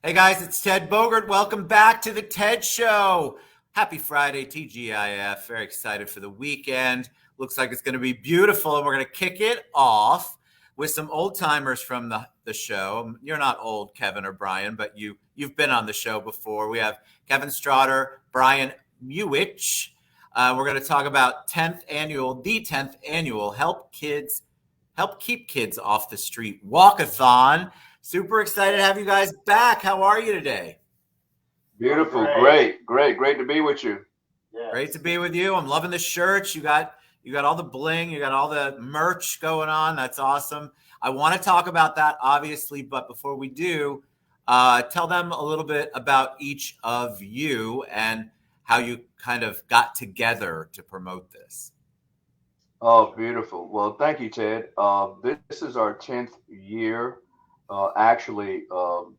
Hey guys, it's Ted Bogert. Welcome back to the TED Show. Happy Friday, TGIF. Very excited for the weekend. Looks like it's going to be beautiful, and we're going to kick it off with some old timers from the show. You're not old, Kevin or Brian, but you've been on the show before. We have Kevin Strawter, Brian Muhich. We're going to talk about the 10th annual Help Keep Kids Off the Street Walk-A-Thon. Super excited to have you guys back. How are you today? Beautiful. Great to be with you. Yes. Great to be with you. I'm loving the shirts. You got all the bling. You got all the merch going on. That's awesome. I want to talk about that, obviously, but before we do, tell them a little bit about each of you and how you kind of got together to promote this. Oh, beautiful. Well, thank you, Ted. This is our 10th year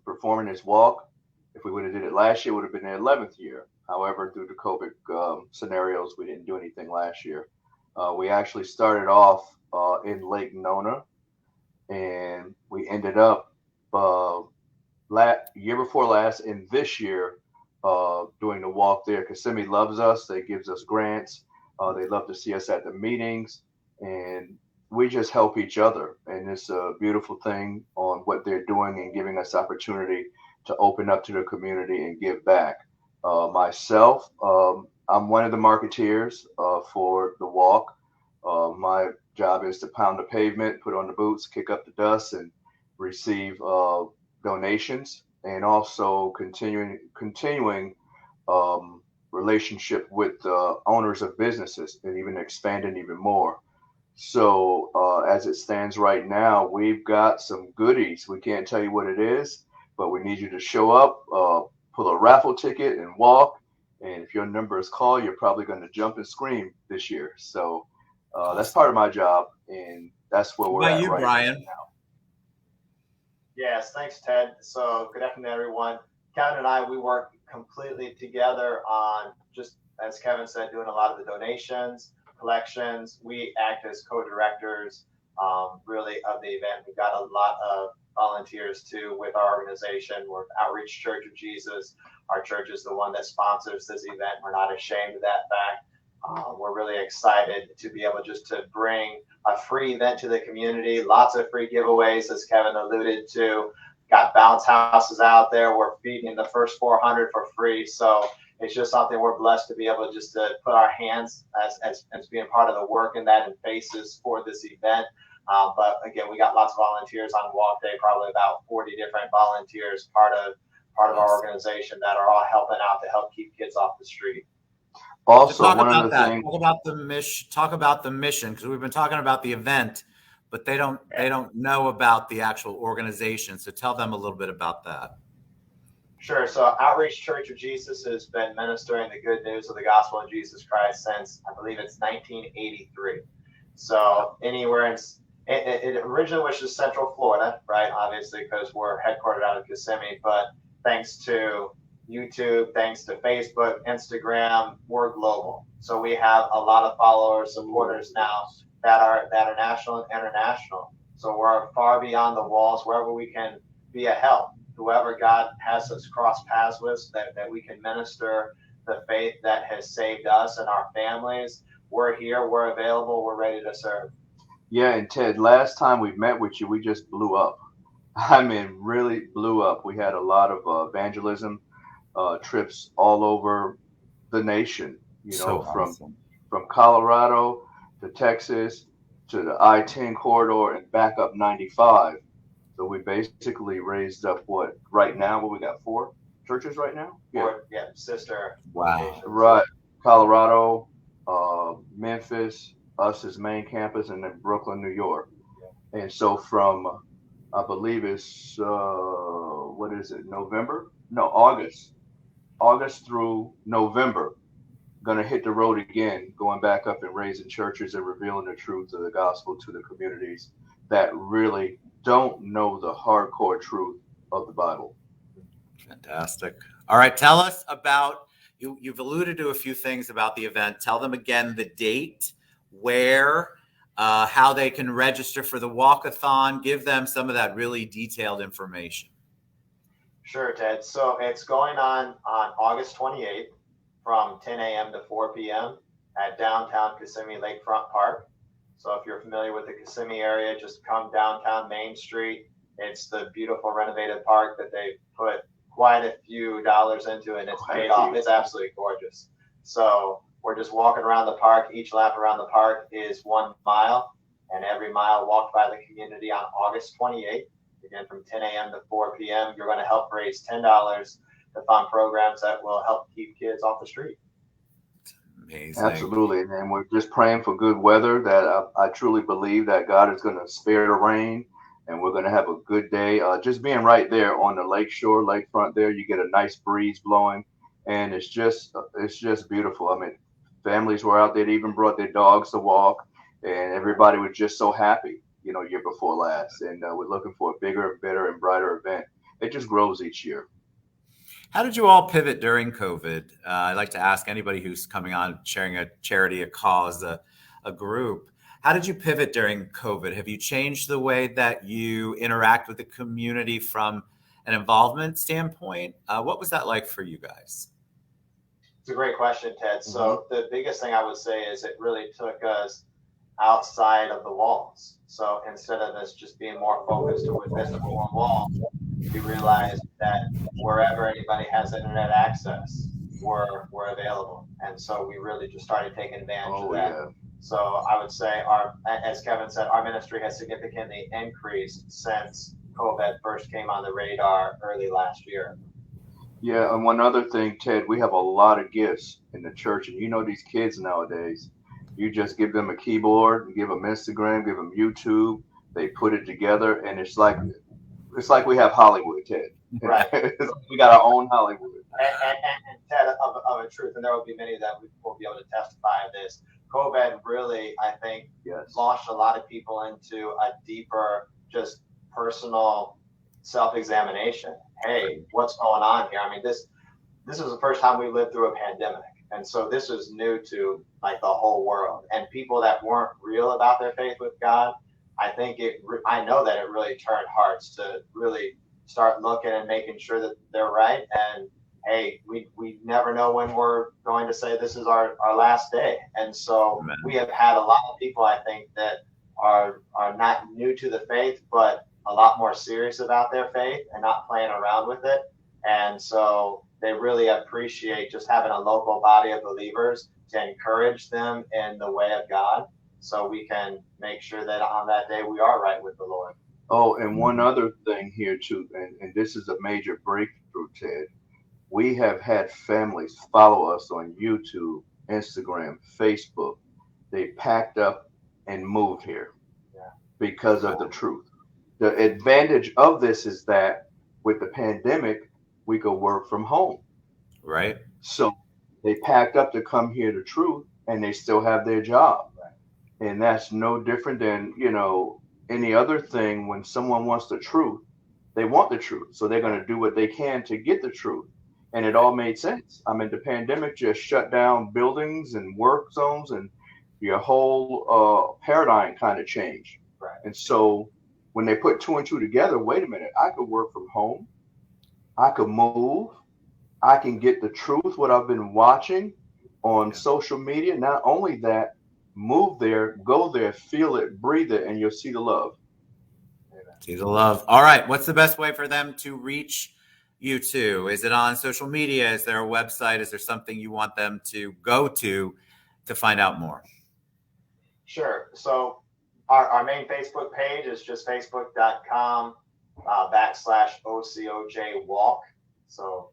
performing this walk. If we would have did it last year, it would have been the 11th year. However, due to COVID scenarios, we didn't do anything last year. We actually started off in Lake Nona, and we ended up year before last and this year doing the walk there. Kissimmee loves us. They gives us grants. They love to see us at the meetings, and we just help each other. And it's a beautiful thing on what they're doing and giving us opportunity to open up to the community and give back. Myself, I'm one of the marketeers for the walk. My job is to pound the pavement, put on the boots, kick up the dust, and receive donations, and also continuing relationship with owners of businesses and even expanding even more. So as it stands right now, we've got some goodies. We can't tell you what it is, but we need you to show up, pull a raffle ticket and walk. And if your number is called, you're probably going to jump and scream this year. So that's part of my job, and that's where we're at right Brian? now. Yes, thanks, Ted. So good afternoon, everyone. Kevin and I, we work completely together on, just as Kevin said, doing a lot of the donations, collections. We act as co-directors really of the event. We've got a lot of volunteers too with our organization. We're Outreach Church of Jesus. Our church is the one that sponsors this event. We're not ashamed of that fact. We're really excited to be able just to bring a free event to the community. Lots of free giveaways, as Kevin alluded to. Got bounce houses out there. We're feeding the first 400 for free. So it's just something we're blessed to be able just to put our hands as being part of the work in that and faces for this event. But again, we got lots of volunteers on Walk Day, probably about 40 different volunteers, part of our organization that are all helping out to help keep kids off the street. Also, talk about the mission, because we've been talking about the event, but they don't know about the actual organization. So tell them a little bit about that. Sure. So Outreach Church of Jesus has been ministering the good news of the gospel of Jesus Christ since, I believe it's 1983. So anywhere it originally was just Central Florida, right? Obviously, because we're headquartered out of Kissimmee, but thanks to YouTube, thanks to Facebook, Instagram, we're global. So we have a lot of followers, supporters now that are national and international. So we're far beyond the walls, wherever we can be a help. Whoever God has us cross paths with, that we can minister the faith that has saved us and our families. We're here, we're available, we're ready to serve. Yeah, and Ted, last time we met with you, we just blew up. I mean, really blew up. We had a lot of evangelism trips all over the nation, from Colorado to Texas to the I-10 corridor and back up 95. So we basically raised up what we got 4 churches right now? Yeah, sister. Wow. Right. Colorado, Memphis, us as main campus, and then Brooklyn, New York. Yeah. And so from, I believe it's, August through November, going to hit the road again, going back up and raising churches and revealing the truth of the gospel to the communities that really don't know the hardcore truth of the Bible. Fantastic. All right. Tell us about, you've alluded to a few things about the event. Tell them again the date, where, how they can register for the Walk-A-Thon. Give them some of that really detailed information. Sure, Ted. So it's going on August 28th from 10 a.m. to 4 p.m. at downtown Kissimmee Lakefront Park. So if you're familiar with the Kissimmee area, just come downtown Main Street. It's the beautiful renovated park that they put quite a few dollars into, and it's paid off. It's absolutely gorgeous. So we're just walking around the park. Each lap around the park is 1 mile, and every mile walked by the community on August 28th. Again, from 10 a.m. to 4 p.m., you're going to help raise $10 to fund programs that will help keep kids off the street. Amazing. Absolutely. And we're just praying for good weather, that I truly believe that God is going to spare the rain and we're going to have a good day. Just being right there on the lakeshore, lakefront there, you get a nice breeze blowing, and it's just beautiful. I mean, families were out there, they even brought their dogs to walk, and everybody was just so happy, year before last. And we're looking for a bigger, better, and brighter event. It just grows each year. How did you all pivot during COVID? I'd like to ask anybody who's coming on, sharing a charity, a cause, a group. How did you pivot during COVID? Have you changed the way that you interact with the community from an involvement standpoint? What was that like for you guys? It's a great question, Ted. So the biggest thing I would say is it really took us outside of the walls. So instead of us just being more focused within the four walls, we realized that wherever anybody has internet access, we're available. And so we really just started taking advantage of that. Yeah. So I would say as Kevin said, our ministry has significantly increased since COVID first came on the radar early last year. Yeah, and one other thing, Ted, we have a lot of gifts in the church, and these kids nowadays, you just give them a keyboard, give them Instagram, give them YouTube, they put it together, and it's like we have Hollywood, Ted. Right. We got our own Hollywood. And Ted, of a truth, and there will be many that will be able to testify of this. COVID really, I think, launched a lot of people into a deeper, just personal self-examination. Hey, what's going on here? I mean, this is the first time we lived through a pandemic. And so this is new to like the whole world. And people that weren't real about their faith with God, I know that it really turned hearts to really start looking and making sure that they're right. And hey, we never know when we're going to say this is our last day. And so we have had a lot of people, I think, that are not new to the faith, but a lot more serious about their faith and not playing around with it. And so they really appreciate just having a local body of believers to encourage them in the way of God, so we can make sure that on that day we are right with the Lord. Oh, and one other thing here too, and this is a major breakthrough, Ted. We have had families follow us on YouTube, Instagram, Facebook. They packed up and moved here because of the truth. The advantage of this is that with the pandemic, we could work from home. Right. So they packed up to come here to truth, and they still have their job. Right. And that's no different than, any other thing. When someone wants the truth, they want the truth. So they're going to do what they can to get the truth. And it all made sense. I mean, the pandemic just shut down buildings and work zones, and your whole paradigm kind of changed. Right. And so when they put two and two together, wait a minute, I could work from home. I could move. I can get the truth, what I've been watching on social media. Not only that, move there, go there, feel it, breathe it, and you'll see the love. See the love. All right. What's the best way for them to reach you two? Is it on social media? Is there a website? Is there something you want them to go to find out more? Sure. So our main Facebook page is just facebook.com/OCOJ Walk. So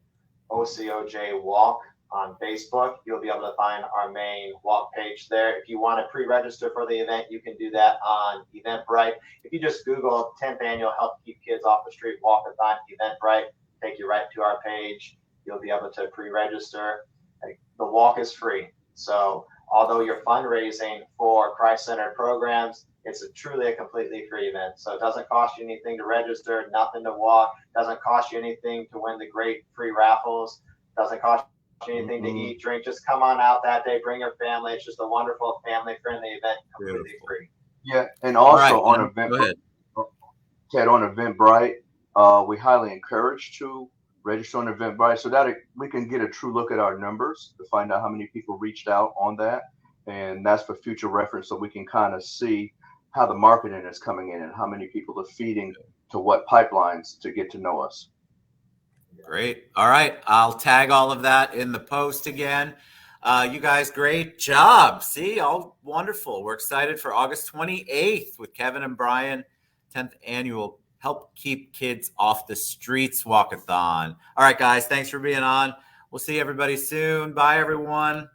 OCOJ Walk on Facebook. You'll be able to find our main walk page there. If you want to pre-register for the event, you can do that on Eventbrite. If you just Google 10th Annual Help Keep Kids Off the Street Walk-A-Thon Eventbrite, take you right to our page. You'll be able to pre-register. The walk is free. So although you're fundraising for Christ-centered programs, it's truly a completely free event. So it doesn't cost you anything to register, nothing to walk, doesn't cost you anything to win the great free raffles, doesn't cost you anything to eat, drink. Just come on out that day, bring your family. It's just a wonderful family-friendly event, completely free. Yeah, and also on Eventbrite, Ted, on Eventbrite, we highly encourage to register on Eventbrite so that we can get a true look at our numbers to find out how many people reached out on that. And that's for future reference, so we can kind of see how the marketing is coming in and how many people are feeding to what pipelines to get to know us. Great. All right. I'll tag all of that in the post again. You guys, great job. See, all wonderful. We're excited for August 28th with Kevin and Brian, 10th annual Help Keep Kids Off the Streets Walk-A-Thon. All right, guys, thanks for being on. We'll see everybody soon. Bye, everyone.